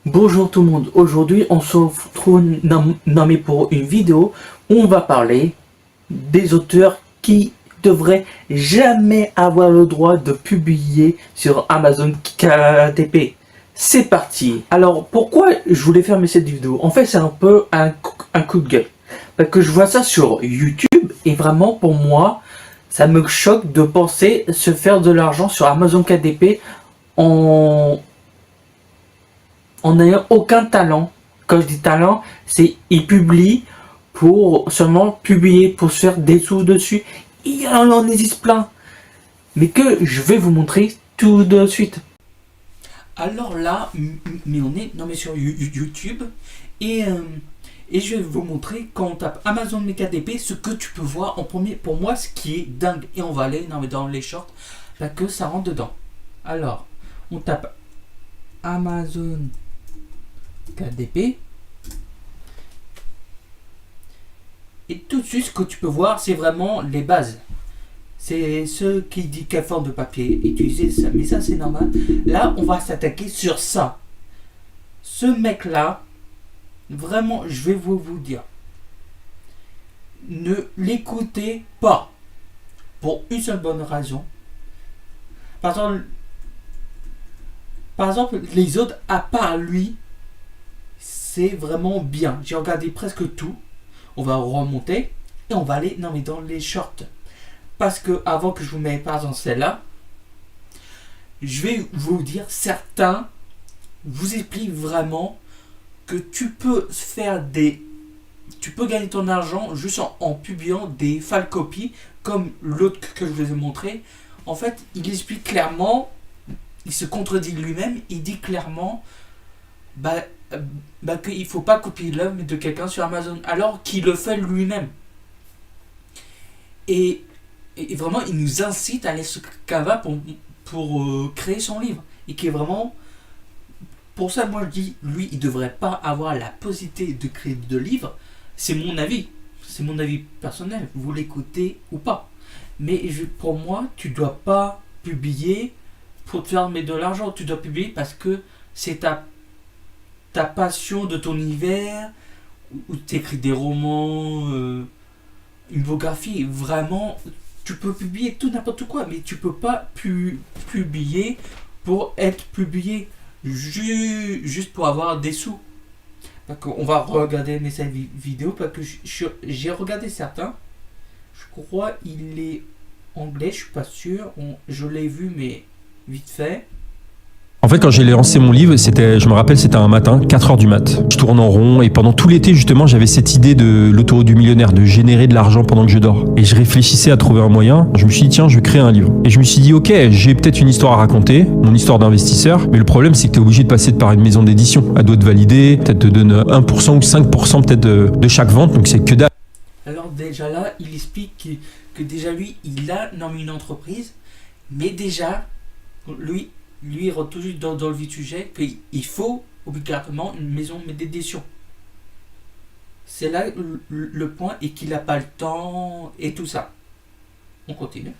Bonjour tout le monde, aujourd'hui on se retrouve nommé pour une vidéo où on va parler des auteurs qui devraient jamais avoir le droit de publier sur Amazon KDP. C'est parti. Alors pourquoi je voulais faire cette vidéo? En fait c'est un peu un coup de gueule. Parce que je vois ça sur YouTube et vraiment pour moi ça me choque de penser se faire de l'argent sur Amazon KDP en n'ayant aucun talent. Quand je dis talent, c'est il publie pour seulement publier, pour se faire des sous dessus. Il en existe plein. Mais que je vais vous montrer tout de suite. Alors là, mais on est non mais sur YouTube et je vais vous montrer quand on tape Amazon KDP ce que tu peux voir en premier. Pour moi, ce qui est dingue, et on va aller dans les shorts là que ça rentre dedans. Alors, on tape Amazon KDP. Et tout de suite, ce que tu peux voir, c'est vraiment les bases. C'est ce qui dit quelle forme de papier utiliser, ça. Mais ça, c'est normal. Là, on va s'attaquer sur ça. Ce mec-là, vraiment, je vais vous dire, ne l'écoutez pas. Pour une seule bonne raison. Par exemple, les autres, à part lui, c'est vraiment bien. J'ai regardé presque tout. On va remonter et on va aller dans les shorts. Parce que avant que je vous mette par exemple celle-là, je vais vous dire certains vous expliquent vraiment que tu peux gagner ton argent juste en publiant des fake copies comme l'autre que je vous ai montré. En fait, il explique clairement, il se contredit lui-même, il dit clairement qu'il ne faut pas copier l'œuvre de quelqu'un sur Amazon, alors qu'il le fait lui-même. Et vraiment, il nous incite à aller sur Canva pour créer son livre. Et qui est vraiment... Pour ça, moi, je dis, lui, il ne devrait pas avoir la possibilité de créer de livres. C'est mon avis. C'est mon avis personnel. Vous l'écoutez ou pas. Mais pour moi, tu ne dois pas publier pour te faire de l'argent. Tu dois publier parce que c'est ta passion de ton univers, où tu écris des romans, une biographie, vraiment, tu peux publier tout n'importe quoi, mais tu peux pas publier pour être publié, juste pour avoir des sous. On va regarder mes vidéos, parce que j'ai regardé certains, je crois il est anglais, je suis pas sûr, je l'ai vu mais vite fait. En fait, quand j'ai lancé mon livre, je me rappelle, c'était un matin, 4h du mat. Je tourne en rond et pendant tout l'été, justement, j'avais cette idée de l'autoroute du millionnaire, de générer de l'argent pendant que je dors. Et je réfléchissais à trouver un moyen. Je me suis dit, tiens, je vais créer un livre. Et je me suis dit, ok, j'ai peut-être une histoire à raconter, mon histoire d'investisseur, mais le problème, c'est que tu es obligé de passer par une maison d'édition. Elle doit te valider, peut-être te donne 1% ou 5% peut-être de chaque vente, donc c'est que dalle. Alors déjà là, il explique que déjà lui, il a nommé une entreprise, mais déjà, lui il rentre tout juste dans le vif du sujet qu'il faut obligatoirement une maison d'édition. C'est là le point, et qu'il n'a pas le temps et tout ça. On continue.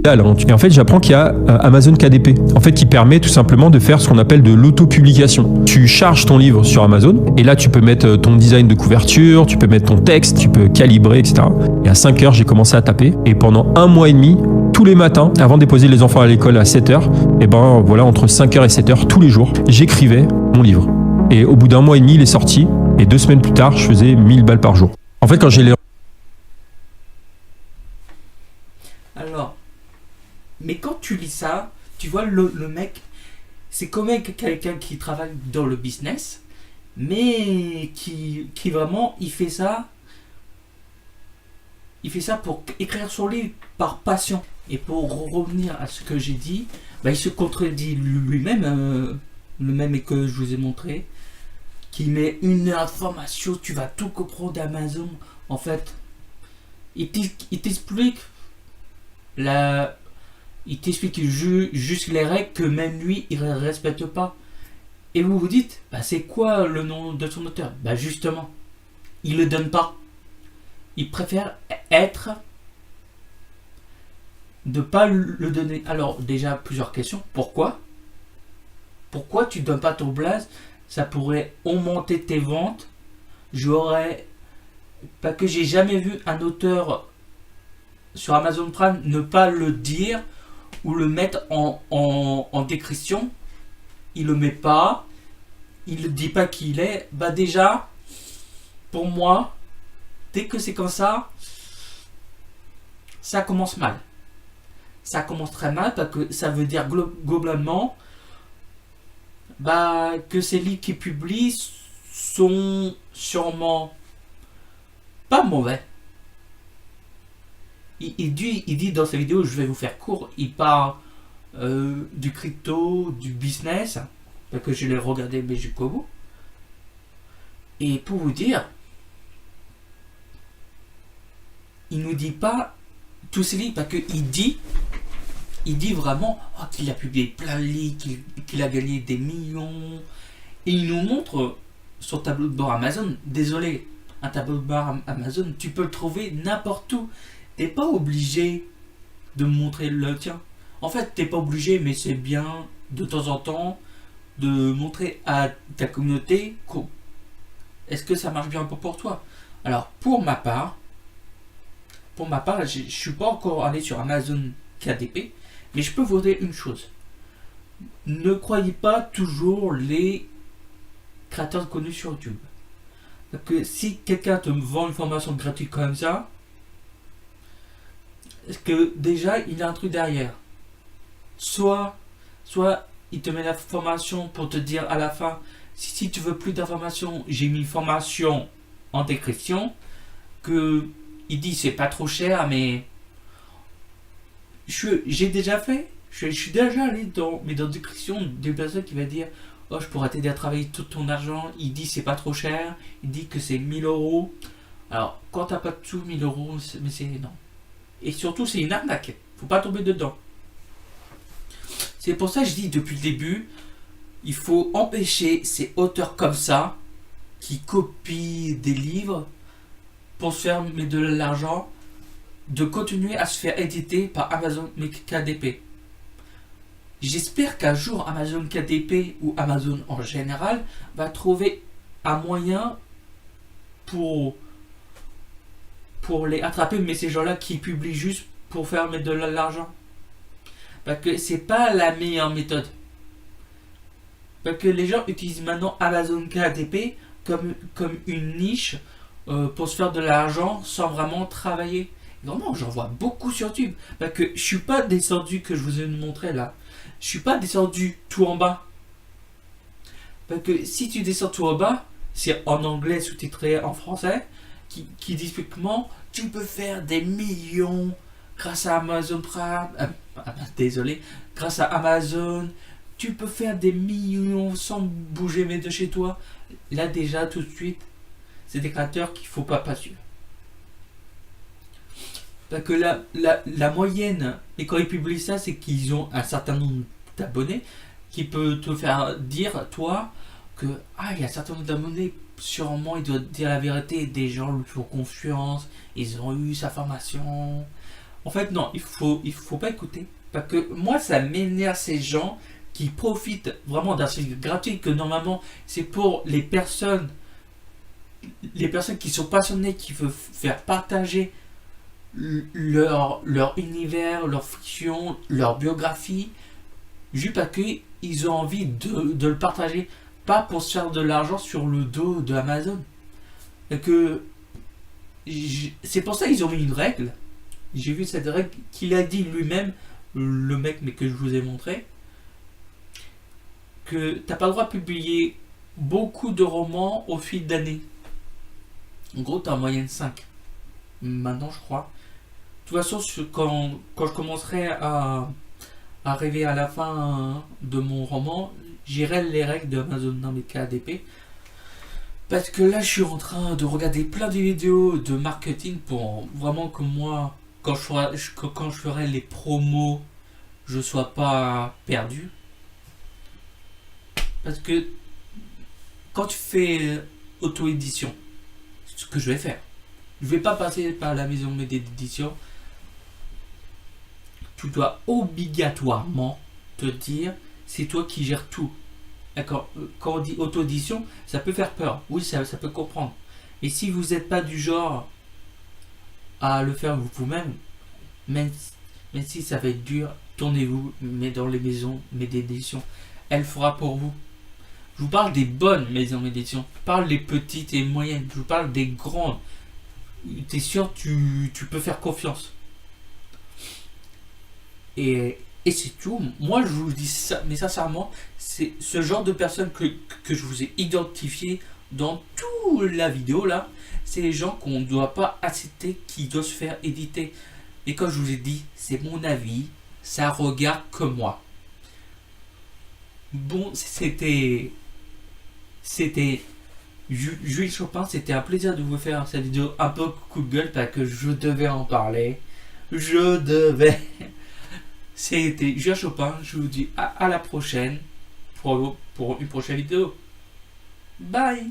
Et en fait, j'apprends qu'il y a Amazon KDP, en fait, qui permet tout simplement de faire ce qu'on appelle de l'auto-publication. Tu charges ton livre sur Amazon, et là, tu peux mettre ton design de couverture, tu peux mettre ton texte, tu peux calibrer, etc. Et à 5h, j'ai commencé à taper, et pendant 1 mois et demi, tous les matins, avant de déposer les enfants à l'école à 7h, et ben voilà, entre 5h et 7h, tous les jours, j'écrivais mon livre. Et au bout d'1 mois et demi, il est sorti, et 2 semaines plus tard, je faisais 1000 balles par jour. En fait, quand j'ai les... Alors, mais quand tu lis ça, tu vois le mec, c'est quand même quelqu'un qui travaille dans le business, mais qui vraiment, il fait ça pour écrire son livre par passion. Et pour revenir à ce que j'ai dit, il se contredit lui-même, le même que je vous ai montré, qui met une information, tu vas tout comprendre d'Amazon. En fait, il t'explique juste les règles que même lui, il ne respecte pas. Et vous vous dites, c'est quoi le nom de son auteur? Justement, il le donne pas. Il préfère de pas le donner. Alors déjà, plusieurs questions. Pourquoi tu donnes pas ton blaze? ça pourrait augmenter tes ventes. Parce que j'ai jamais vu un auteur sur Amazon Prime ne pas le dire ou le mettre en description. Il le met pas, il ne dit pas qui il est. Bah déjà, pour moi, dès que c'est comme ça commence mal. Ça commence très mal parce que ça veut dire globalement que ces livres qu'il publie sont sûrement pas mauvais. Il dit dans sa vidéo, je vais vous faire court, il parle du crypto, du business, parce que je l'ai regardé mais jusqu'au bout. Et pour vous dire, il nous dit pas tous ces livres parce qu'il dit vraiment qu'il a publié plein de livres, qu'il a gagné des millions. Et il nous montre son tableau de bord Amazon. Désolé, un tableau de bord Amazon, tu peux le trouver n'importe où. T'es pas obligé de montrer le tien. En fait, t'es pas obligé, mais c'est bien de temps en temps de montrer à ta communauté est-ce que ça marche bien pour toi. Alors, pour ma part, je suis pas encore allé sur Amazon KDP, mais je peux vous dire une chose. Ne croyez pas toujours les créateurs connus sur YouTube. Parce que si quelqu'un te vend une formation gratuite comme ça, est-ce que déjà il a un truc derrière. Soit il te met la formation pour te dire à la fin, si tu veux plus d'informations, j'ai mis une formation en description, que il dit c'est pas trop cher, mais j'ai déjà fait, je suis déjà allé dans la description des personnes qui va dire oh je pourrais t'aider à travailler tout ton argent, il dit c'est pas trop cher, il dit que c'est 1000 euros. Alors quand t'as pas de sous, 1000 euros, mais c'est non. Et surtout c'est une arnaque, faut pas tomber dedans. C'est pour ça que je dis depuis le début, il faut empêcher ces auteurs comme ça qui copient des livres pour se faire mettre de l'argent, de continuer à se faire éditer par Amazon KDP. J'espère qu'un jour Amazon KDP ou Amazon en général va trouver un moyen pour les attraper, mais ces gens-là qui publient juste pour faire mettre de l'argent. Parce que c'est pas la meilleure méthode. Parce que les gens utilisent maintenant Amazon KDP comme une niche pour se faire de l'argent sans vraiment travailler. Vraiment, j'en vois beaucoup sur YouTube. Parce que je suis pas descendu, que je vous ai montré là. Je suis pas descendu tout en bas. Parce que si tu descends tout en bas, c'est en anglais sous-titré en français, qui dit typiquement, tu peux faire des millions grâce à Amazon Prime. Désolé, grâce à Amazon, tu peux faire des millions sans bouger mais de chez toi. Là déjà tout de suite, c'est des créateurs qu'il faut pas suivre. Parce que la moyenne, et quand ils publient ça, c'est qu'ils ont un certain nombre d'abonnés qui peut te faire dire, toi, que il y a un certain nombre d'abonnés, sûrement il doit dire la vérité, des gens lui font confiance, ils ont eu sa formation. En fait, non, il faut pas écouter. Parce que moi, ça m'énerve ces gens qui profitent vraiment d'un service gratuit que normalement, c'est pour les personnes qui sont passionnées, qui veulent faire partager leur univers, leur fiction, leur biographie, juste parce qu'ils ont envie de le partager, pas pour se faire de l'argent sur le dos de Amazon. Et que c'est pour ça qu'ils ont mis une règle. J'ai vu cette règle qu'il a dit lui-même, le mec mais que je vous ai montré, que t'as pas le droit de publier beaucoup de romans au fil d'années. En gros, t'as en moyenne 5. Maintenant, je crois. De toute façon, quand je commencerai à arriver à la fin de mon roman, j'irai les règles de Amazon dans les KDP. Parce que là, je suis en train de regarder plein de vidéos de marketing pour vraiment que moi, quand je ferai les promos, je sois pas perdu. Parce que quand tu fais auto-édition, ce que je vais faire, je vais pas passer par la maison d'édition. Tu dois obligatoirement te dire, c'est toi qui gères tout. D'accord, quand on dit auto-audition, ça peut faire peur. Oui, ça peut comprendre. Et si vous n'êtes pas du genre à le faire vous-même, même, même si ça va être dur, tournez-vous, mais dans les maisons, d'édition. Elle fera pour vous. Je vous parle des bonnes maisons d'édition. Je parle des petites et moyennes. Je vous parle des grandes. T'es sûr, tu peux faire confiance. Et c'est tout. Moi, je vous dis ça, mais sincèrement, c'est ce genre de personnes que je vous ai identifié dans toute la vidéo là. C'est les gens qu'on ne doit pas accepter, qui doivent se faire éditer. Et comme je vous ai dit, c'est mon avis. Ça regarde que moi. Bon, c'était Jules Chopin. C'était un plaisir de vous faire cette vidéo un peu coup de gueule parce que je devais en parler. Je devais. C'était Jules Chopin. Je vous dis à la prochaine pour une prochaine vidéo. Bye.